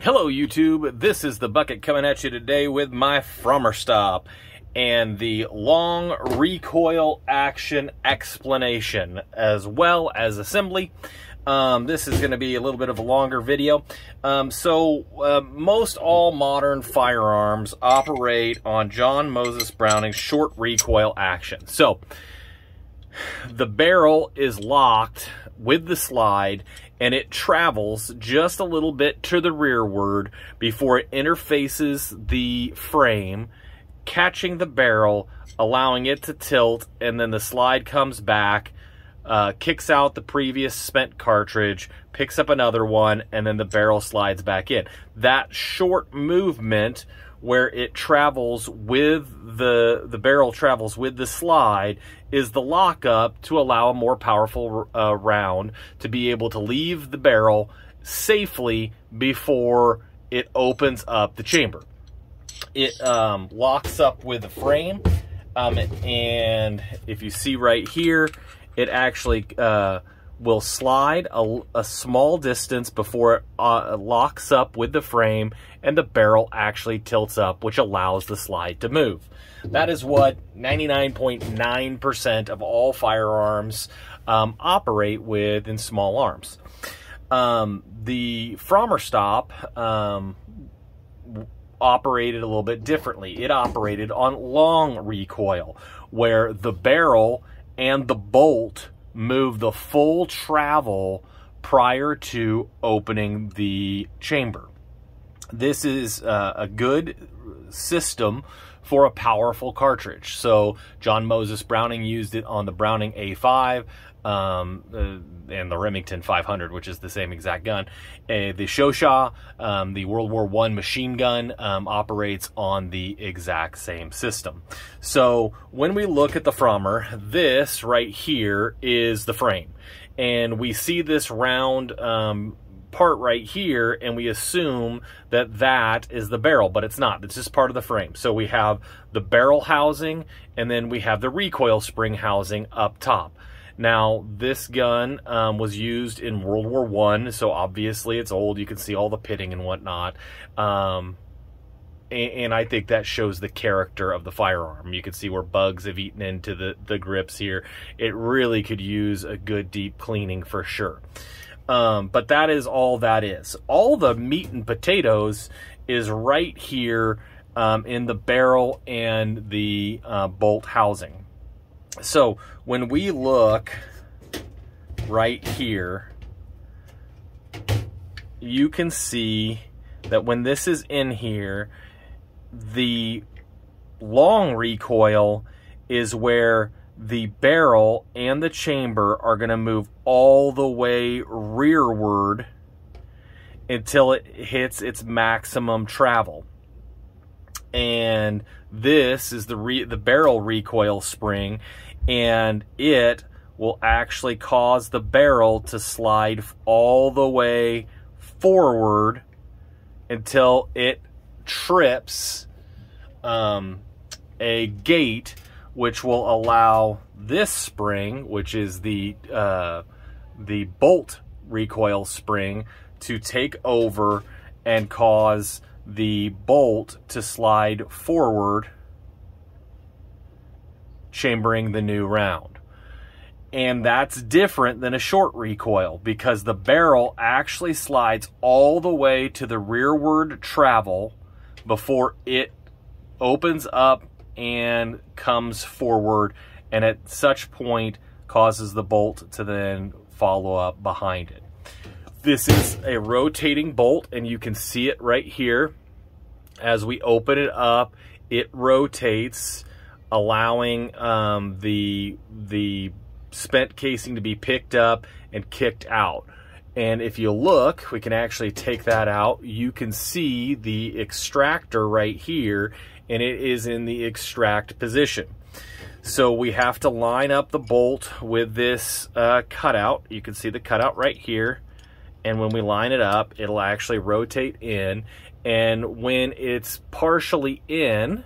Hello YouTube, this is the Bucket coming at you today with my Frommer Stop and the Long Recoil action explanation as well as assembly. This is going to be a little bit of a longer video. Most all modern firearms operate on John Moses Browning's short recoil action. So the barrel is locked with the slide and it travels just a little bit to the rearward before it interfaces the frame, catching the barrel, allowing it to tilt, and then the slide comes back, kicks out the previous spent cartridge, picks up another one, and then the barrel slides back in. That short movement where it travels with the barrel travels with the slide is the lockup to allow a more powerful round to be able to leave the barrel safely before it opens up the chamber. It locks up with the frame, and if you see right here, it actually will slide a small distance before it locks up with the frame, and the barrel actually tilts up, which allows the slide to move. That is what 99.9% of all firearms operate with in small arms. The Frommer Stop operated a little bit differently. It operated on long recoil, where the barrel and the bolt move the full travel prior to opening the chamber. This is a good system for a powerful cartridge. So John Moses Browning used it on the Browning A5 and the Remington 500, which is the same exact gun. The Shoshaw, the World War I machine gun, operates on the exact same system. So when we look at the Frommer, this right here is the frame. And we see this round part right here, and we assume that that is the barrel, but it's not. It's just part of the frame. So we have the barrel housing, and then we have the recoil spring housing up top. Now, this gun was used in World War I, so obviously it's old. You can see all the pitting and whatnot. And I think that shows the character of the firearm. You can see where bugs have eaten into the grips here. It really could use a good deep cleaning for sure. But that is all that is. All the meat and potatoes is right here in the barrel and the bolt housing. So when we look right here, you can see that when this is in here, the long recoil is where the barrel and the chamber are going to move all the way rearward until it hits its maximum travel. And this is the barrel recoil spring, and it will actually cause the barrel to slide all the way forward until it trips a gate, which will allow this spring, which is the bolt recoil spring, to take over and cause the bolt to slide forward, chambering the new round. And that's different than a short recoil, because the barrel actually slides all the way to the rearward travel before it opens up and comes forward, and at such point causes the bolt to then follow up behind it. This is a rotating bolt, and you can see it right here. As we open it up, it rotates, allowing the spent casing to be picked up and kicked out. And if you look, we can actually take that out. You can see the extractor right here, and it is in the extract position. So we have to line up the bolt with this cutout. You can see the cutout right here. And when we line it up, it'll actually rotate in. And when it's partially in,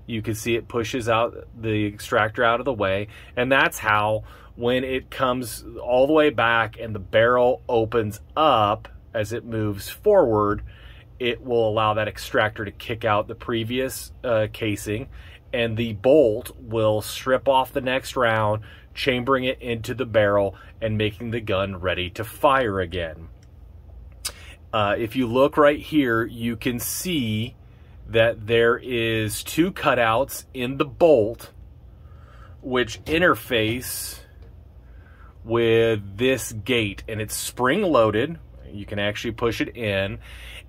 you can see it pushes out the extractor out of the way. And that's how, when it comes all the way back and the barrel opens up as it moves forward, it will allow that extractor to kick out the previous casing, and the bolt will strip off the next round, chambering it into the barrel and making the gun ready to fire again. If you look right here, you can see that there is 2 cutouts in the bolt which interface with this gate, and it's spring loaded. You can actually push it in,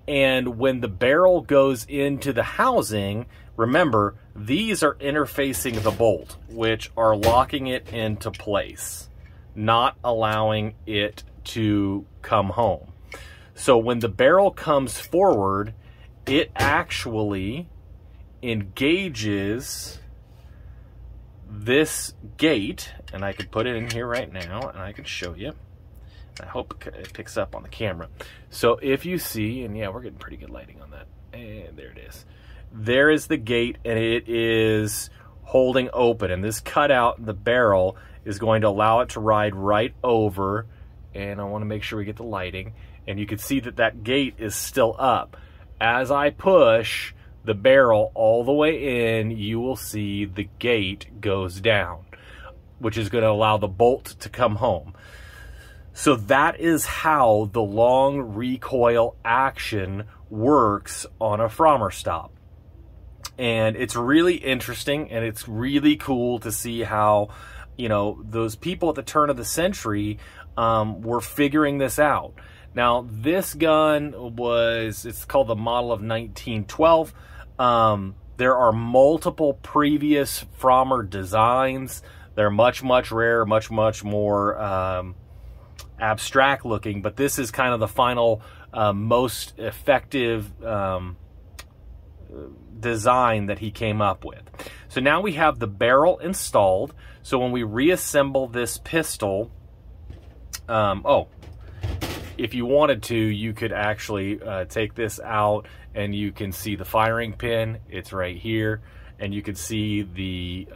and when the barrel goes into the housing, remember, these are interfacing the bolt, which are locking it into place, not allowing it to come home. So when the barrel comes forward, it actually engages this gate, and I could put it in here right now, and I can show you. I hope it picks up on the camera. So if you see, and yeah, we're getting pretty good lighting on that. And there it is. There is the gate, and it is holding open. And this cutout in the barrel is going to allow it to ride right over. And I want to make sure we get the lighting. And you can see that that gate is still up. As I push the barrel all the way in, you will see the gate goes down, which is going to allow the bolt to come home. So that is how the long recoil action works on a Frommer stop. And it's really interesting, and it's really cool to see how, you know, those people at the turn of the century were figuring this out. Now, this gun it's called the model of 1912. There are multiple previous Frommer designs. They're much, much rarer, much, much more abstract looking, but this is kind of the final, most effective design that he came up with. So now we have the barrel installed. So when we reassemble this pistol, if you wanted to, you could actually take this out, and you can see the firing pin. It's right here, and you can see the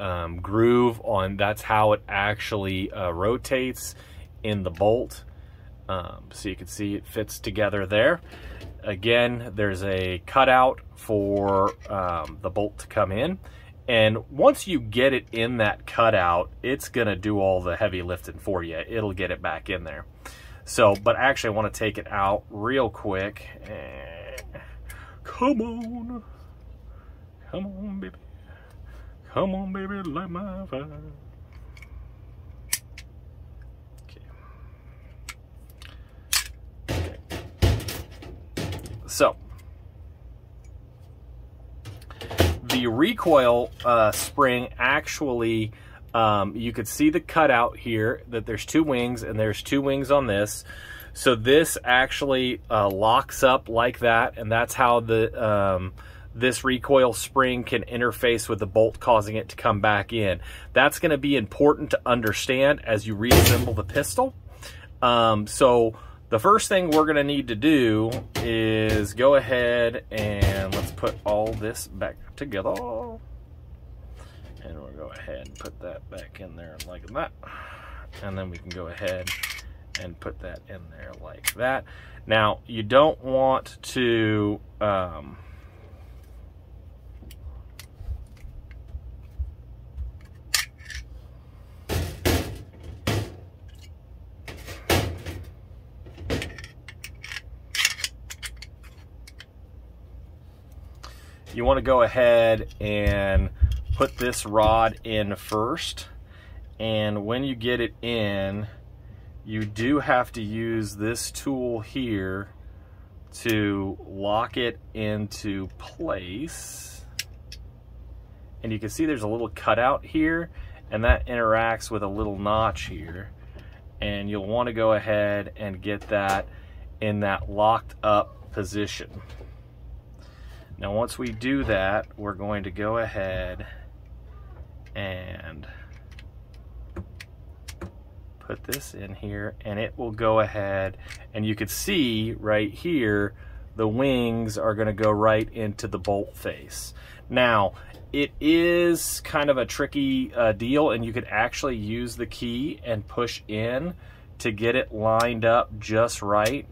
groove on. That's how it actually rotates in the bolt. So you can see it fits together there. Again, there's a cutout for the bolt to come in. And once you get it in that cutout, it's going to do all the heavy lifting for you. It'll get it back in there. So, but actually I want to take it out real quick. Come on. Come on, baby. Come on, baby, light my fire. So, the recoil spring actually, you could see the cutout here, that there's 2 wings, and there's 2 wings on this. So this actually locks up like that, and that's how the this recoil spring can interface with the bolt, causing it to come back in. That's going to be important to understand as you reassemble the pistol. So the first thing we're going to need to do is go ahead and let's put all this back together. And we'll go ahead and put that back in there like that. And then we can go ahead and put that in there like that. Now, you don't want to... you want to go ahead and put this rod in first, and when you get it in, you do have to use this tool here to lock it into place. And you can see there's a little cutout here, and that interacts with a little notch here, and you'll want to go ahead and get that in that locked up position. Now, once we do that, we're going to go ahead and put this in here, and it will go ahead, and you can see right here, the wings are going to go right into the bolt face. Now, it is kind of a tricky deal, and you could actually use the key and push in to get it lined up just right.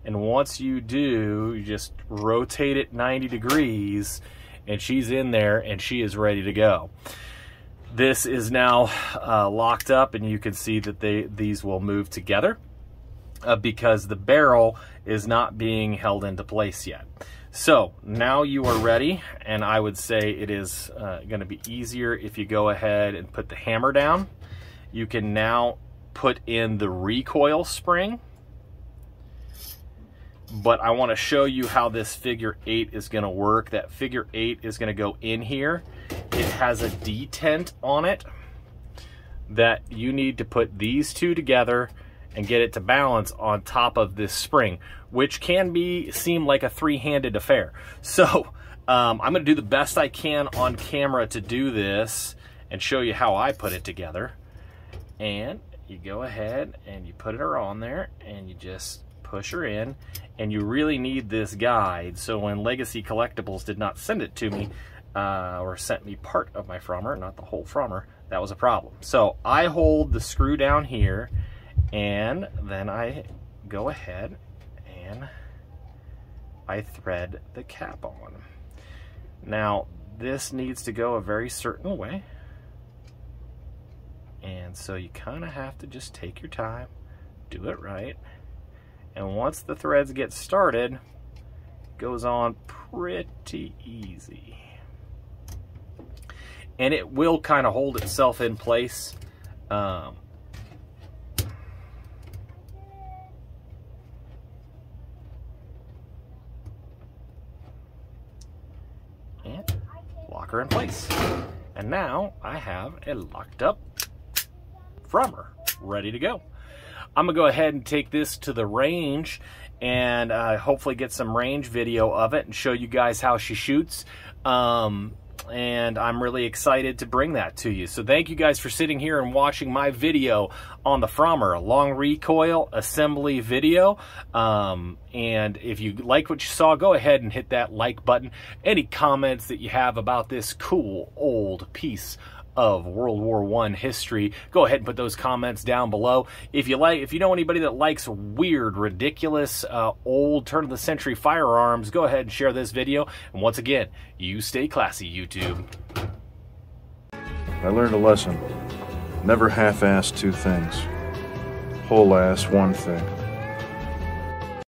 And once you do, you just rotate it 90 degrees, and she's in there, and she is ready to go. This is now locked up, and you can see that these will move together because the barrel is not being held into place yet. So now you are ready, and I would say it is going to be easier if you go ahead and put the hammer down. You can now put in the recoil spring, but I want to show you how this figure 8 is going to work. That figure 8 is going to go in here. It has a detent on it that you need to put these two together and get it to balance on top of this spring, which can seem like a three-handed affair. So I'm going to do the best I can on camera to do this and show you how I put it together. And you go ahead and you put her on there, and you just push her in, and you really need this guide. So when Legacy Collectibles did not send it to me, or sent me part of my frommer, not the whole frommer, that was a problem. So I hold the screw down here, and then I go ahead and I thread the cap on. Now this needs to go a very certain way, and so you kind of have to just take your time, do it right. And once the threads get started, it goes on pretty easy. And it will kind of hold itself in place. And lock her in place. And now I have a locked up frommer ready to go. I'm gonna go ahead and take this to the range and hopefully get some range video of it and show you guys how she shoots. And I'm really excited to bring that to you. So thank you guys for sitting here and watching my video on the Frommer, a long recoil assembly video. And if you like what you saw, go ahead and hit that like button. Any comments that you have about this cool old piece of World War I history, go ahead and put those comments down below. If you know anybody that likes weird, ridiculous, old turn-of-the-century firearms, go ahead and share this video. And once again, you stay classy, YouTube. I learned a lesson. Never half-ass two things. Whole-ass one thing.